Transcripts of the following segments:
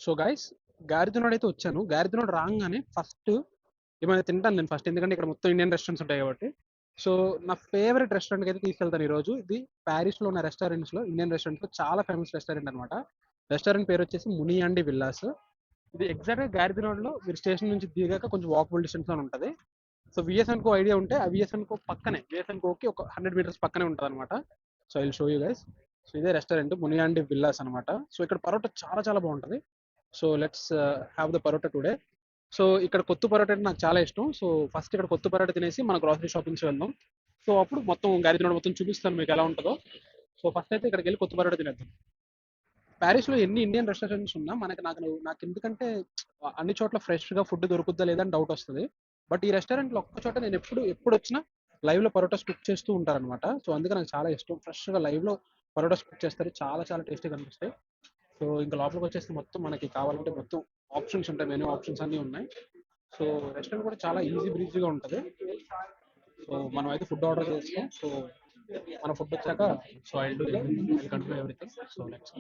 So guys, గారిదినోడ్ అయితే వచ్చాను. గారిదినోడ్ రాగానే ఫస్ట్ ఏమైనా తింటాను నేను ఫస్ట్, ఎందుకంటే ఇక్కడ మొత్తం ఇండియన్ రెస్టారెంట్స్ ఉంటాయి కాబట్టి. సో నా ఫేవరెట్ రెస్టారెంట్కి అయితే తీసుకెళ్తాను ఈరోజు. ఇది ప్యారిస్లో ఉన్న రెస్టారెంట్స్లో, ఇండియన్ రెస్టారెంట్స్లో చాలా ఫేమస్ రెస్టారెంట్ అనమాట. రెస్టారెంట్ పేరు వచ్చేసి ముని అండి విల్లాస్. ఇది ఎగ్జాక్ట్గా గారిదినోడ్లో మీరు స్టేషన్ నుంచి దిగాక కొంచెం వాకబుల్ డిస్టెన్స్లో ఉంటుంది. సో విఎస్ఎన్కో ఐడియా ఉంటే, ఆ విఎస్ఎన్కో పక్కనే, విఎస్ఎన్కోకి ఒక 100 మీటర్స్ పక్కనే ఉంటుంది అనమాట. So I will show you guys. So ఇదే రెస్టారెంట్ మునియాండి విల్లాస్ అనమాట. సో ఇక్కడ పరోటా చాలా చాలా బాగుంటుంది. So let's have the parotta today. So ఇక్కడ కొత్త పరోటా అంటే నాకు చాలా ఇష్టం. సో ఫస్ట్ ఇక్కడ కొత్త పరోటా తినేసి మన గ్రాసరీ షాపింగ్స్ వెళ్దాం. సో అప్పుడు మొత్తం గారిదినోడ్ మొత్తం చూపిస్తాను మీకు ఎలా ఉంటుందో. సో ఫస్ట్ అయితే ఇక్కడికి వెళ్ళి కొత్త పరోటా తినేద్దాం. ప్యారిస్లో ఎన్ని ఇండియన్ రెస్టారెంట్స్ ఉన్నా నాకు ఎందుకంటే అన్ని చోట్ల ఫ్రెష్గా ఫుడ్ దొరుకుద్దా లేదా అని డౌట్ వస్తుంది. బట్ ఈ రెస్టారెంట్లో ఒక్క చోట నేను ఎప్పుడు వచ్చినా లైవ్లో పరోటాస్ కుక్ చేస్తూ ఉంటారనమాట. సో అందుకే నాకు చాలా ఇష్టం. ఫ్రెష్గా లైవ్లో పరోటాస్ కుక్ చేస్తారు, చాలా చాలా టేస్టీగా అనిపిస్తాయి. సో ఇంకా లోపలికి వచ్చేస్తే మొత్తం మనకి కావాలంటే మొత్తం ఆప్షన్స్ ఉంటాయి, మెనూ ఆప్షన్స్ అన్నీ ఉన్నాయి. సో రెస్టారెంట్ కూడా చాలా ఈజీ బ్రీజీగా ఉంటుంది. సో మనం అయితే ఫుడ్ ఆర్డర్ చేస్తాం. సో మన ఫుడ్ వచ్చాక so I do continue everything. So next,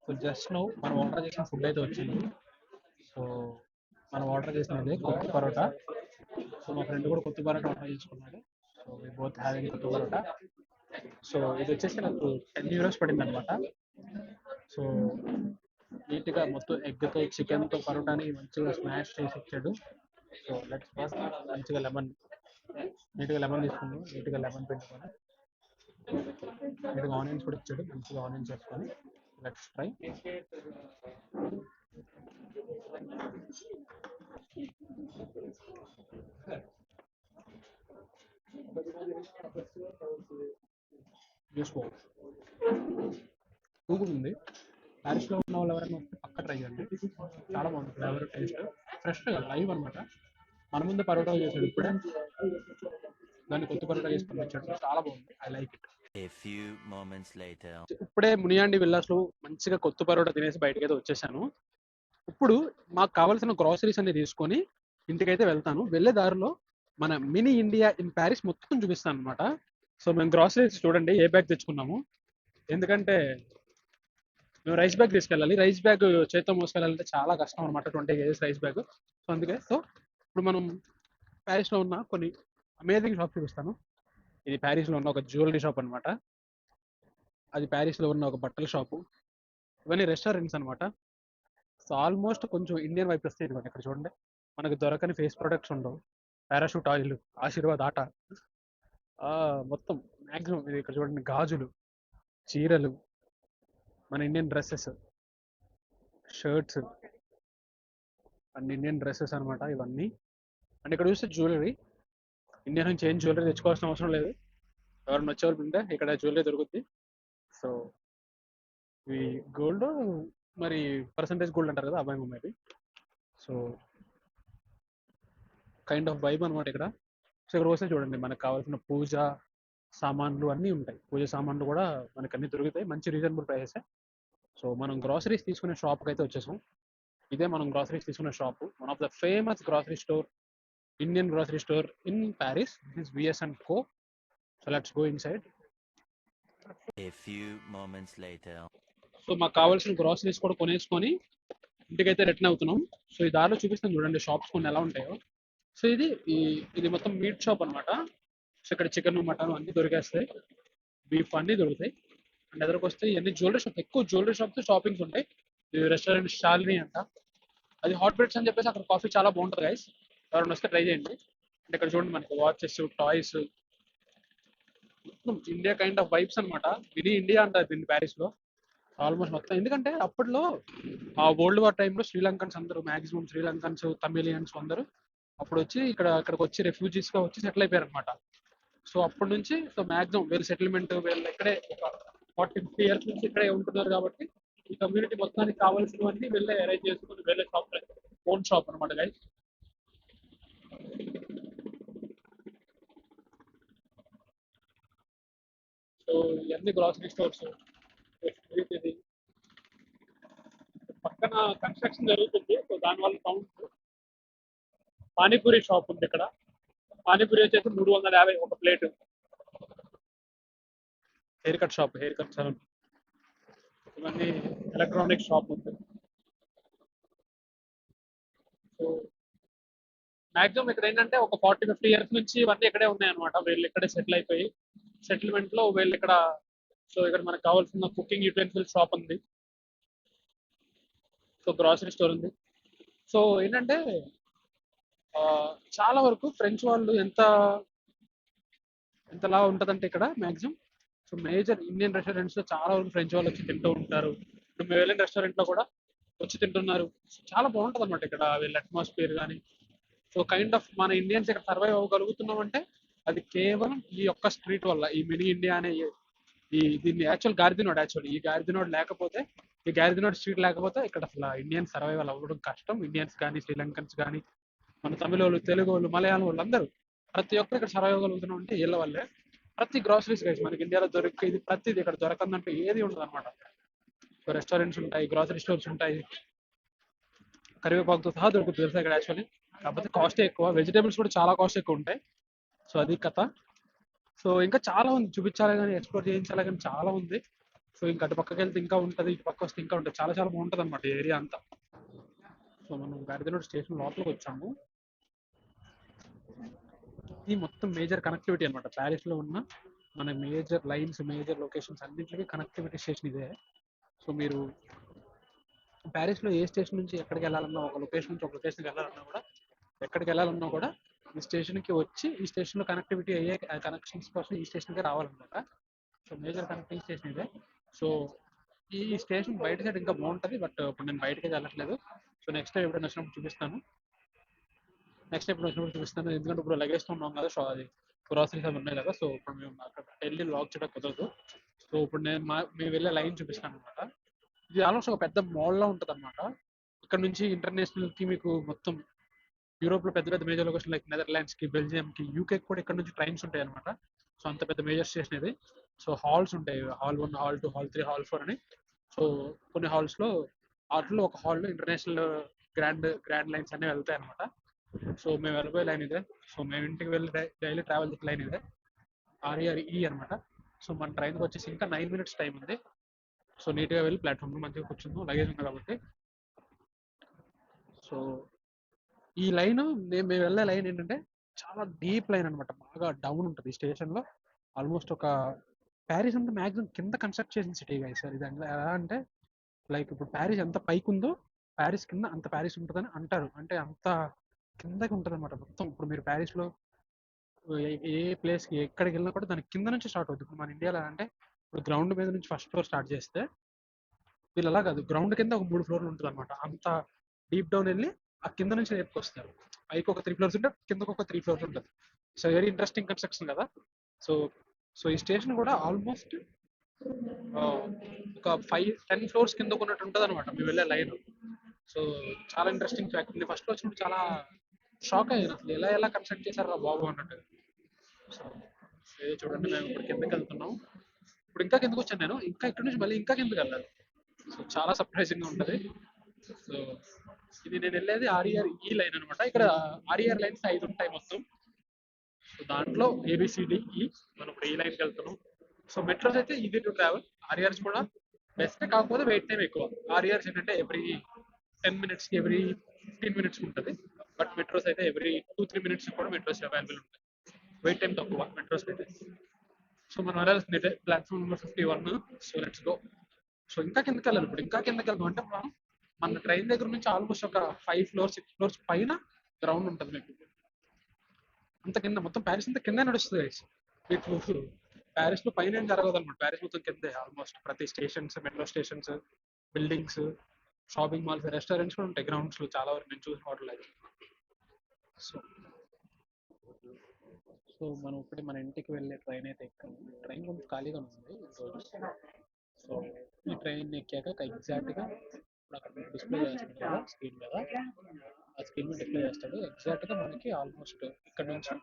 so just no మనం ఆర్డర్ చేసిన ఫుడ్ అయితే వచ్చింది. సో మనం ఆర్డర్ చేసినది కొత్త పరోటా. సో మా ఫ్రెండ్ కూడా కొత్త పరోటా ఆర్డర్ చేసుకున్నాడు. సో వి బోత్ హ్యావింగ్ కొత్త పరోటా. సో ఇది వచ్చేసి నాకు 10 euros పడింది అనమాట. సో నీట్గా మొత్తం ఎగ్తో చికెన్తో పరోటాని మంచిగా స్మాష్ చేసి ఇచ్చాడు. సో లెట్స్ ఫస్ట్ మంచిగా నీట్గా లెమన్ తీసుకున్నాం. నీట్గా లెమన్ పెట్టుకొని నీట్గా ఆనియన్స్ కూడా ఇచ్చాడు. మంచిగా ఆనియన్స్ వేసుకొని లెట్స్ ట్రై. ఉంది. ప్యారిస్లో ఉన్న వాళ్ళు ఎవరైనా వస్తే పక్క ట్రై చేయండి. చాలా బాగుంది ఫ్లేవర్, టేస్ట్ ఫ్రెష్గా లైవ్ అనమాట. మన ముందు పరోటా చేశాడు ఇప్పుడే, దాన్ని కొత్త పరోటా చేసుకొని వచ్చాడు. చాలా బాగుంది, I like it. A few moments later. ఇప్పుడే మునియాండి విల్లాస్ లో మంచిగా కొత్త పరోటా తినేసి బయటకైతే వచ్చేసాను. ఇప్పుడు మాకు కావాల్సిన గ్రాసరీస్ అన్ని తీసుకొని ఇంటికైతే వెళ్తాను. వెళ్ళే దారిలో మన మినీ ఇండియా ఇన్ ప్యారిస్ మొత్తం చూపిస్తాను అనమాట. సో మేము గ్రాసరీస్ చూడండి ఏ బ్యాగ్ తెచ్చుకున్నాము, ఎందుకంటే మేము రైస్ బ్యాగ్ తీసుకెళ్ళాలి. రైస్ బ్యాగ్ చేత్తో మోసుకెళ్ళాలంటే చాలా కష్టం అనమాట, 20 kgs రైస్ బ్యాగ్. సో అందుకే ఇప్పుడు మనం ప్యారిస్లో ఉన్న కొన్ని అమేజింగ్ షాప్ చూపిస్తాను. ఇది ప్యారిస్లో ఉన్న ఒక జ్యువెలరీ షాప్ అనమాట. అది ప్యారిస్లో ఉన్న ఒక బట్టల షాపు. ఇవన్నీ రెస్టారెంట్స్ అనమాట. సో ఆల్మోస్ట్ కొంచెం ఇండియన్ వైపు వస్తాయి. ఇదిగోండి ఇక్కడ చూడండి, మనకు దొరకని ఫేస్ ప్రొడక్ట్స్ ఉండవు. పారాషూట్ ఆయిల్, ఆశీర్వాద్ ఆట, మొత్తం మ్యాక్సిమం. ఇది ఇక్కడ చూడండి, గాజులు, చీరలు, మన Indian dresses, shirts and Indian dresses అనమాట ఇవన్నీ. అండ్ ఇక్కడ చూస్తే జ్యువెలరీ, ఇండియా నుంచి ఏం జ్యువెలరీ తెచ్చుకోవాల్సిన అవసరం లేదు. ఎవరైనా వచ్చేవాళ్ళు ఉంటే ఇక్కడ జ్యువెలరీ దొరుకుద్ది. సో ఇవి గోల్డ్, మరి పర్సంటేజ్ గోల్డ్ అంటారు కదా, అబ్బాయి mummy. So kind of vibe అనమాట ఇక్కడ. సో ఇక్కడ వస్తే చూడండి, మనకు కావాల్సిన పూజ సామాన్లు అన్నీ ఉంటాయి. పూజ సామాన్లు కూడా మనకు అన్ని దొరుకుతాయి, మంచి రీజనబుల్ ప్రైసెస్. సో మనం గ్రాసరీస్ తీసుకునే షాప్కి అయితే వచ్చేసాం. ఇదే మనం గ్రాసరీస్ తీసుకునే shop, one of the famous grocery store, Indian grocery store in Paris. This is VS&Co. So let's go inside. A few moments later. So మాకు కావాల్సిన గ్రాసరీస్ కూడా కొనేసుకొని ఇంటికైతే రిటర్న్ అవుతున్నాం. సో ఈ దారిలో చూపిస్తాను చూడండి షాప్స్ కొన్ని ఎలా ఉంటాయో. సో ఇది మొత్తం మీట్ షాప్ అనమాట. సో ఇక్కడ చికెన్, మటన్ అన్ని దొరికేస్తాయి, బీఫ్ అన్ని దొరుకుతాయి. అండ్ ఎదురుకు వస్తే ఇవన్నీ జ్యువెలరీ షాప్, ఎక్కువ జ్యువెలరీ షాప్స్ షాపింగ్స్ ఉంటాయి. రెస్టారెంట్ షాలిని అంట, అది హాట్ బ్రెడ్స్ అని చెప్పేసి అక్కడ కాఫీ చాలా బాగుంటుంది గైస్. ఎవరైనా వస్తే ట్రై చేయండి. అంటే ఇక్కడ చూడండి మనకి వాచెస్, టాయ్స్, మొత్తం ఇండియా కైండ్ ఆఫ్ వైబ్స్ అనమాట. మినీ ఇండియా అంటారు దీన్ని ప్యారిస్లో ఆల్మోస్ట్ మొత్తం. ఎందుకంటే అప్పట్లో ఆ వరల్డ్ వార్ టైంలో శ్రీలంకన్స్ అందరూ, మాక్సిమం శ్రీలంకన్స్, తమిళియన్స్ అందరూ అప్పుడు వచ్చి ఇక్కడికి వచ్చి రెఫ్యూజీస్గా వచ్చి సెటిల్ అయిపోయారు అనమాట. సో అప్పటి నుంచి సో మాక్సిమం వీళ్ళు సెటిల్మెంట్, వీళ్ళు ఇక్కడే ఒక 40-50 years నుంచి ఇక్కడే ఉంటున్నారు. కాబట్టి ఈ కమ్యూనిటీ మొత్తానికి కావాల్సినవన్నీ వీళ్ళే అరేంజ్ చేసుకుని వీళ్ళే షాప్, ఓన్ షాప్ అనమాట గైస్. సో ఇవన్నీ గ్రాసరీ స్టోర్స్. ఇది పక్కన కన్స్ట్రక్షన్ జరుగుతుంది, సో దానివల్ల సౌండ్. పానీపూరి షాప్ ఉంది ఇక్కడ. పానీపూరి వచ్చేసి 350 ఒక plate. Hair cut shop, hair cut salon, ఇవన్నీ ఎలక్ట్రానిక్ షాప్ ఉంది. సో మాక్సిమం ఇక్కడ ఏంటంటే ఒక 40-50 ఇయర్స్ నుంచి ఇవన్నీ ఇక్కడే ఉన్నాయన్నమాట. వీళ్ళు ఇక్కడే సెటిల్ అయిపోయి సెటిల్మెంట్ లో వీళ్ళు ఇక్కడ. సో ఇక్కడ మనకు కావాల్సిన కుకింగ్ యూటెన్సిల్ షాప్ ఉంది. సో గ్రాసరీ స్టోర్ ఉంది. సో ఏంటంటే ఆ, చాలా వరకు ఫ్రెంచ్ వాళ్ళు ఎంతలా ఉంటదంటే ఇక్కడ maximum. So major Indian restaurants లో చాలా వరకు ఫ్రెంచ్ వాళ్ళు వచ్చి తింటూ ఉంటారు. ఇప్పుడు మేము వెళ్ళిన రెస్టారెంట్ లో కూడా వచ్చి తింటున్నారు. చాలా బాగుంటది అనమాట ఇక్కడ వీళ్ళ అట్మాస్ఫియర్ కానీ. సో కైండ్ ఆఫ్ మన ఇండియన్స్ ఇక్కడ సర్వైవ్ అవ్వగలుగుతున్నాం అంటే అది కేవలం ఈ యొక్క స్ట్రీట్ వల్ల, ఈ మినీ ఇండియా అనే దీన్ని యాక్చువల్ గార్దినోడ్. యాక్చువల్ ఈ గార్దినోడ్ లేకపోతే, ఈ గార్దినోడ్ స్ట్రీట్ లేకపోతే ఇక్కడ అసలు ఇండియన్స్ సర్వైవల్ అవ్వడం కష్టం. ఇండియన్స్ కానీ, శ్రీలంకన్స్ కానీ, మన తమిళ వాళ్ళు, తెలుగు వాళ్ళు, మలయాళం వాళ్ళు అందరూ ప్రతి ఒక్కరు ఇక్కడ సర్వైవ్ అవ్వగలుగుతున్నాం అంటే వీళ్ళ వల్లే. ప్రతి గ్రాసరీస్ గైస్ మనకి ఇండియాలో దొరికేది ప్రతిది ఇక్కడ దొరకందంటే ఏది ఉండదు అనమాట. సో రెస్టారెంట్స్ ఉంటాయి, గ్రాసరీ స్టోర్స్ ఉంటాయి, కరివేపాకుతో సహా దొరుకుతుంది తెలుసా ఇక్కడ యాక్చువల్లీ. కాకపోతే కాస్ట్ ఎక్కువ, వెజిటేబుల్స్ కూడా చాలా కాస్ట్ ఎక్కువ ఉంటాయి. సో అది కథ. సో ఇంకా చాలా ఉంది చూపించాలి కానీ, ఎక్స్ప్లోర్ చేయించాలి కానీ చాలా ఉంది. సో ఇంకా అటు పక్కకి వెళ్తే ఇంకా ఉంటుంది, ఇటు పక్క వస్తే ఇంకా ఉంటుంది. చాలా చాలా బాగుంటుంది అనమాట ఏరియా అంతా. సో మనం గాడిదలోడ్ స్టేషన్ లోపలికి వచ్చాము. ఇది మొత్తం మేజర్ కనెక్టివిటీ అనమాట. ప్యారిస్ లో ఉన్న మన మేజర్ లైన్స్, మేజర్ లొకేషన్స్ అన్నింటికి కనెక్టివిటీ స్టేషన్ ఇదే. సో మీరు ప్యారిస్ లో ఏ స్టేషన్ నుంచి ఎక్కడికి వెళ్ళాలన్నా, ఒక లొకేషన్ నుంచి ఒక లొకేషన్కి వెళ్ళాలన్నా కూడా, ఎక్కడికి వెళ్ళాలన్నా కూడా ఈ స్టేషన్ కి వచ్చి ఈ స్టేషన్ లో కనెక్టివిటీ అయ్యే కనెక్షన్స్ కోసం ఈ స్టేషన్ కి రావాలన్నమాట. సో మేజర్ కనెక్టింగ్ స్టేషన్ ఇదే. సో ఈ స్టేషన్ బయట సైడ్ ఇంకా బాగుంటది, బట్ ఇప్పుడు నేను బయటకి వెళ్ళట్లేదు. సో నెక్స్ట్ టైం ఎప్పుడైనా వచ్చినప్పుడు చూపిస్తాను. ఎందుకంటే ఇప్పుడు లగేజ్ తో ఉన్నాం కదా. సో అది గ్రాసరీస్ అవి ఉన్నాయి కదా. సో ఇప్పుడు మేము అక్కడ వెళ్ళి లాక్ చేయడం కుదరదు. సో ఇప్పుడు నేను మేము వెళ్ళే లైన్ చూపిస్తాను అనమాట. ఇది ఆల్మోస్ట్ ఒక పెద్ద మాల్ లా ఉంటది అనమాట. ఇక్కడ నుంచి ఇంటర్నేషనల్ కి మీకు మొత్తం యూరోప్ లో పెద్ద పెద్ద మేజర్ లొకేషన్ లైక్ నెదర్లాండ్స్ కి, బెల్జియం కి, యూకే కూడా ఇక్కడ నుంచి ట్రైన్స్ ఉంటాయి అనమాట. సో అంత పెద్ద మేజర్ స్టేషన్ ఇది. సో హాల్స్ ఉంటాయి, హాల్ 1, హాల్ 2, హాల్ 3, హాల్ 4 అని. సో కొన్ని హాల్స్ లో, వాటిలో ఒక హాల్ లో ఇంటర్నేషనల్ గ్రాండ్ లైన్స్ అన్ని వెళ్తాయి అనమాట. సో మేము వెళ్ళిపోయే లైన్ ఇదే. సో మేము ఇంటికి వెళ్ళి డైలీ ట్రావెల్ చేసే లైన్ ఇదే, RERE అనమాట. సో మన ట్రైన్కి వచ్చేసి ఇంకా 9 minutes టైం ఉంది. సో నీట్గా వెళ్ళి ప్లాట్ఫామ్ లో మంచిగా కూర్చుందాం, లగేజ్ ఉంది కాబట్టి. సో ఈ లైన్, మేము వెళ్ళే లైన్ ఏంటంటే చాలా డీప్ లైన్ అనమాట. బాగా డౌన్ ఉంటుంది ఈ స్టేషన్ లో. ఆల్మోస్ట్ ఒక ప్యారిస్ అంటే మాక్సిమం కింద కన్స్ట్రక్ట్ చేసిన సిటీ గా సార్. ఇది ఎలా అంటే లైక్ ఇప్పుడు ప్యారిస్ ఎంత పైకి ఉందో, ప్యారిస్ కింద అంత ప్యారిస్ ఉంటుందని అంటారు. అంటే అంత కిందకి ఉంటుంది అనమాట మొత్తం. ఇప్పుడు మీరు ప్యారిస్ లో ఏ ప్లేస్ కి ఎక్కడికి వెళ్ళినా కూడా దాని కింద నుంచి స్టార్ట్ అవుతుంది. ఇప్పుడు మన ఇండియాలో అంటే ఇప్పుడు గ్రౌండ్ మీద నుంచి ఫస్ట్ ఫ్లోర్ స్టార్ట్ చేస్తే, వీళ్ళు అలా కాదు, గ్రౌండ్ కింద ఒక 3 ఫ్లోర్లు ఉంటుంది అనమాట. అంత డీప్ డౌన్ వెళ్ళి ఆ కింద నుంచి నేర్పుకొస్తారు. పైకి ఒక 3 ఫ్లోర్స్ ఉంటే కిందకు ఒక 3 ఫ్లోర్స్ ఉంటుంది. సో వెరీ ఇంట్రెస్టింగ్ కన్స్ట్రక్షన్ కదా. సో సో ఈ స్టేషన్ కూడా ఆల్మోస్ట్ ఒక 5-10 ఫ్లోర్స్ కింద ఉన్నట్టు ఉంటుంది అనమాట మేము వెళ్ళే లైన్. సో చాలా ఇంట్రెస్టింగ్ ఫ్యాక్ట్. నేను ఫస్ట్ వచ్చినప్పుడు చాలా షాక్ అయ్యాను, అసలు ఎలా కన్స్ట్రక్ట్ చేశారా బాబు అన్నట్టు. సో ఏదో చూడండి, మేము ఇప్పుడు కిందకి వెళ్తున్నాం. ఇప్పుడు ఇంకా కిందకు వచ్చాను నేను, ఇంకా ఇక్కడ నుంచి మళ్ళీ ఇంకా కిందకి వెళ్ళాలి. సో చాలా సర్ప్రైజింగ్ గా ఉంటది. సో ఇది నేను వెళ్ళేది RERE లైన్ అనమాట. ఇక్కడ RER లైన్స్ 5 ఉంటాయి మొత్తం. సో దాంట్లో ABCDE, మనం ఇప్పుడు ఈ లైన్కి వెళ్తున్నాం. సో మెట్రోస్ అయితే ఈజీ టు ట్రావెల్, RERs కూడా బెస్ట్. కాకపోతే వెయిట్ టైం ఎక్కువ. RERs ఏంటంటే ఎవ్రీ 10 minutes కి, ఎవ్రీ 15 minutes ఉంటుంది. బట్ మెట్రోస్ అయితే ఎవ్రీ 2-3 minutes కూడా మెట్రోస్ అవైలబుల్ ఉంటాయి. వెయిట్ టైం తక్కువ మెట్రోస్ అయితే. సో మనం వెళ్ళాల్సింది platform number 51. So let's go. So ఇంకా కిందకి వెళ్ళాలి. ఇప్పుడు ఇంకా కిందకి వెళ్దాం అంటే మనం మన ట్రైన్ దగ్గర నుంచి ఆల్మోస్ట్ ఒక 5 floors 6 floors పైన గ్రౌండ్ ఉంటుంది మీకు. అంత కింద మొత్తం ప్యారిస్ అంతా కింద నడుస్తుంది guys. మీకు ప్యారిస్ లో పైన ఏం జరగదు అనమాట. ప్యారిస్ మొత్తం కిందే ఆల్మోస్ట్. ప్రతి stations, metro stations, buildings, shopping malls, restaurants కూడా ఉంటాయి గ్రౌండ్స్ లో చాలా వరకు నేను చూసిన వాటిలో అయితే. సో సో మనం ఇప్పుడు మన ఇంటికి వెళ్ళే ట్రైన్ అయితే ఎక్కాము. ట్రైన్ కొంచెం ఖాళీగా ఉంది ఈరోజు. సో ఈ ట్రైన్ ఎక్కాక ఎగ్జాక్ట్ గా ఇప్పుడు అక్కడ డిస్ప్లే చేస్తాడు కదా స్క్రీన్ మీద, ఆ స్క్రీన్ మీద డిస్ప్లే చేస్తాడు. ఎగ్జాక్ట్ గా మనకి ఆల్మోస్ట్ ఇక్కడ నుంచి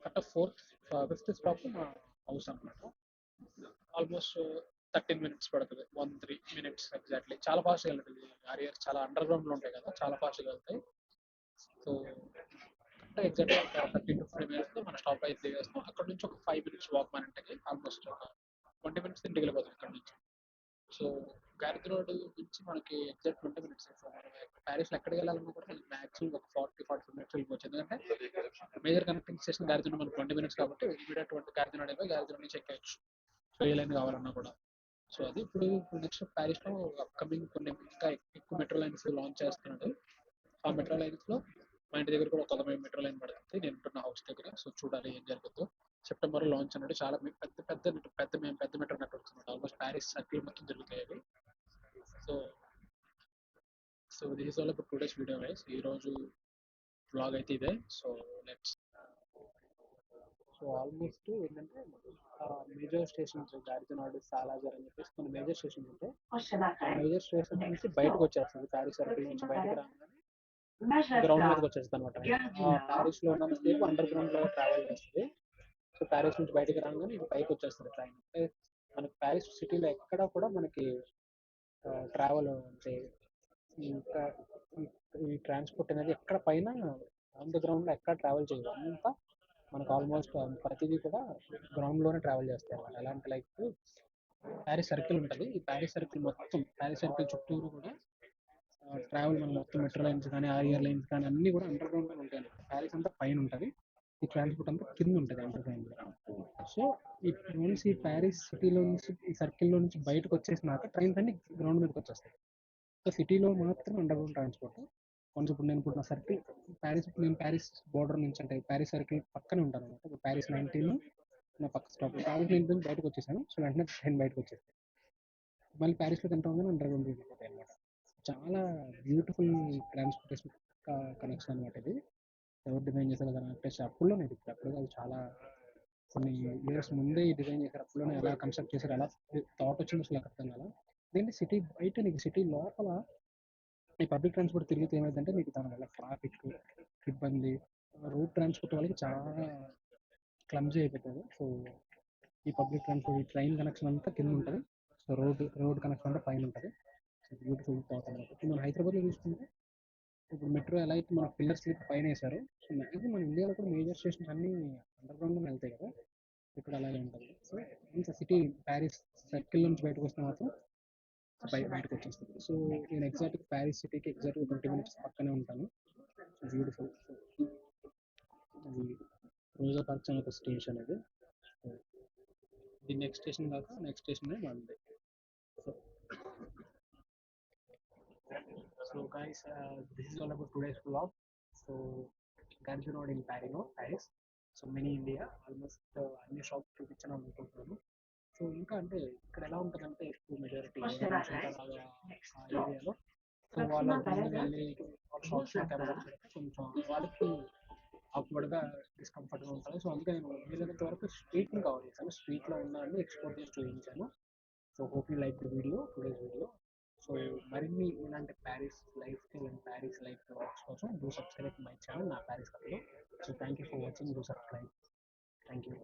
కరెక్ట్ 5th స్టాప్ మా హౌస్ అనమాట. ఆల్మోస్ట్ 13 minutes పడుతుంది, 1-3 minutes ఎగ్జాక్ట్లీ. చాలా ఫాస్ట్గా వెళ్తుంది. RER చాలా అండర్ గ్రౌండ్ లో ఉంటాయి కదా, చాలా ఫాస్ట్గా వెళ్తాయి. సో ఎగ్జాక్ట్ గా 13-15 minutes లో మన స్టాప్ అయితే దిగేస్తాం. అక్కడ నుంచి ఒక 5 minutes వాక్ మన ఇంటికి. ఆల్మోస్ట్ ఒక 20 minutes ఇంటికి వెళ్ళిపోతాం ఇక్కడ నుంచి. సో గారిద్ రోడ్ నుంచి మనకి ఎగ్జాక్ట్ 20 minutes. సో మనం ప్యారిస్లో ఎక్కడికి వెళ్ళాలన్నా కూడా మాక్సిమం ఒక 40-45 మినిట్స్ వెళ్ళిపోవచ్చు. ఎందుకంటే మేజర్ కనెక్టింగ్ స్టేషన్ గార్జున మనకు 20 మినిట్స్ కాబట్టి ఇమీడియట్ గార్జున వెళ్ళిపోయి గార్జున నుంచి ఎక్కేయచ్చు. సో ఏ లైన్ కావాలన్నా కూడా. సో అది ఇప్పుడు నెక్స్ట్ ప్యారిస్లో అప్కమింగ్ కొన్ని ఇంకా ఎక్కువ మెట్రో లైన్స్ లాంచ్ చేస్తున్నాడు. ఆ మెట్రో లైన్స్లో మా ఇంటి దగ్గర కూడా ఒక మెట్రో లైన్ పడుతుంది నేను ఉంటున్న హౌస్ దగ్గర. సో చూడాలి ఏం జరుగుతుందో. సెప్టెంబర్లో లాంచ్ అన్నాడు. చాలా పెద్ద పెద్ద పెద్ద మెట్రో నెట్వర్క్స్ ఉన్నాయి. ఆల్మోస్ట్ ప్యారిస్ సర్కిల్ మొత్తం తిరుగుతాయి అవి. So so this is all about today's video guys. ఈ రోజు బ్లాగ్ అయితే ఇదే. సో లెట్స్ సో ఆల్మోస్ట్ ఏంటంటే మేజర్ స్టేషన్స్ గార్జనాడు, సాలాజర్ అని చెప్పేసి కొన్ని మేజర్ స్టేషన్స్ ఉంటాయి. ఆ మేజర్ స్టేషన్ నుంచి బయటకు వచ్చేస్తుంది. ప్యారిస్ సర్కిల్ నుంచి బయటకు రాగానే గ్రౌండ్ మీదకి వచ్చేస్తుంది అనమాట. ప్యారిస్ లో ఉన్న సేపు అండర్ గ్రౌండ్ లో ట్రావెల్ చేస్తుంది. సో ప్యారిస్ నుంచి బయటకు రాగానే ఇది పైకి వచ్చేస్తుంది ట్రైన్. అంటే మనకి ప్యారిస్ సిటీలో ఎక్కడ కూడా మనకి ట్రావెల్ అంటే ఇంకా ఈ ట్రాన్స్పోర్ట్ అనేది ఎక్కడ పైన ఆన్ ద గ్రౌండ్ లో ఎక్కడ ట్రావెల్ చేయదు. అంతా మనకు ఆల్మోస్ట్ ప్రతిదీ కూడా గ్రౌండ్ లోనే ట్రావెల్ చేస్తాయి అన్నమాట. ఎలాంటి లైక్ ప్యారిస్ సర్కిల్ ఉంటుంది. ఈ ప్యారిస్ సర్కిల్ మొత్తం ప్యారిస్ సర్కిల్ చుట్టూరు కూడా ట్రావెల్ మన మొత్తం మెట్రో లైన్స్ కానీ ఆరియర్ లైన్స్ కానీ అన్ని కూడా అండర్ గ్రౌండ్ లో ఉంటాయి. ప్యారిస్ అంతా పైన ఉంటుంది. ఈ ట్రాన్స్పోర్ట్ అంతా కింద ఉంటుంది అండర్ గ్రౌండ్ లో. సో ఈ ట్రైన్స్ ఈ ప్యారిస్ సిటీలో నుంచి ఈ సర్కిల్లో నుంచి బయటకు వచ్చేసినాక ట్రైన్స్ అన్ని గ్రౌండ్ మీదకి వచ్చేస్తాయి. సో సిటీలో మాత్రం అండర్ గ్రౌండ్ ట్రాన్స్పోర్ట్. కొంచెం ఇప్పుడు నేను ఇప్పుడు నా సర్కిల్ నేను ప్యారిస్ బోర్డర్ నుంచి అంటే ప్యారిస్ సర్కిల్ పక్కనే ఉంటాను అనమాట. ఇప్పుడు ప్యారిస్ 19 నా పక్క స్టాప్. ప్యారిస్ 19 బయటకు వచ్చేసాను. సో వెంటనే ట్రైన్ బయటకు వచ్చేస్తాను. మళ్ళీ ప్యారిస్లో తింటాం అండర్ గ్రౌండ్ వెళ్ళిపోతాయి అనమాట. చాలా బ్యూటిఫుల్ ట్రాన్స్పోర్టేషన్ కనెక్షన్ అనమాట ఇది. ఎవరు డిజైన్ చేశారు కదా అంటే అప్పుడులోనే అప్పుడు అది చాలా కొన్ని ఇయర్స్ ముందే ఈ డిజైన్ చేశారు. అప్పుడులోనే ఎలా కన్స్ట్రక్ట్ చేశారు, ఎలా థాట్ వచ్చిందో అసలు అర్థం కదా. దీన్ని సిటీ బయట నీకు సిటీ లోపల ఈ పబ్లిక్ ట్రాన్స్పోర్ట్ తిరిగితే ఏమైందంటే మీకు దానివల్ల ట్రాఫిక్ ఇబ్బంది, రోడ్ ట్రాన్స్పోర్ట్ వాళ్ళకి చాలా క్లమ్జీ అయిపోతుంది. సో ఈ పబ్లిక్ ట్రాన్స్పోర్ట్ ఈ ట్రైన్ కనెక్షన్ అంతా కింద ఉంటుంది. సో రోడ్ కనెక్షన్ అంతా పైన ఉంటుంది. సో బ్యూటిఫుల్ థాట్ అనమాట. ఇప్పుడు మన హైదరాబాద్లో చూసుకుంటే ఇప్పుడు మెట్రో ఎలా అయితే మన పిల్లర్స్ పైన వేశారు. సో మ్యాక్సిమం మన ఇండియాలో కూడా మేజర్ స్టేషన్స్ అన్ని అండర్ గ్రౌండ్లో వెళ్తాయి కదా. ఇక్కడ అలాగే ఉంటుంది. సో ఇంకా సిటీ ప్యారిస్ సర్కిల్ నుంచి బయటకు వస్తే మాత్రం బయటకు వచ్చేస్తుంది. సో నేను ఎగ్జాక్ట్ ప్యారిస్ సిటీకి ఎగ్జాక్ట్గా 20 మినిట్స్ పక్కనే ఉంటాను. బ్యూటిఫుల్. అది రోజా పార్క్స్ అనే ఒక స్టేషన్ ఇది. ఇది నెక్స్ట్ స్టేషన్ కాక నెక్స్ట్ స్టేషన్ మనది. So guys, this is all about today's vlog. So Ganju Road in Paris. So mini India almost అన్ని షాప్స్ చూపించాను అనుకుంటున్నాను. సో ఇంకా అంటే ఇక్కడ ఎలా ఉంటుందంటే ఎక్కువ మెజారిటీ ఆ ఏరియాలో సో వాళ్ళ వెళ్ళి వాళ్ళ షాప్స్ కొంచెం వాళ్ళకి ఆక్వర్డ్గా డిస్కంఫర్ట్గా ఉంటుంది. సో అందుకే నేను వీలైనంత వరకు స్ట్రీట్ని కవర్ చేశాను. స్ట్రీట్లో ఉన్న అన్ని ఎక్స్ప్లోర్ చేసి చూపించాను. So hope you like the video today's video. So మరిన్ని ఇలాంటి Paris life style and Paris life vlogs కోసం డూ సబ్స్క్రైబ్ మై ఛానల్ నా ప్యారిస్ కథలో. So thank you for watching. Do subscribe. Thank you.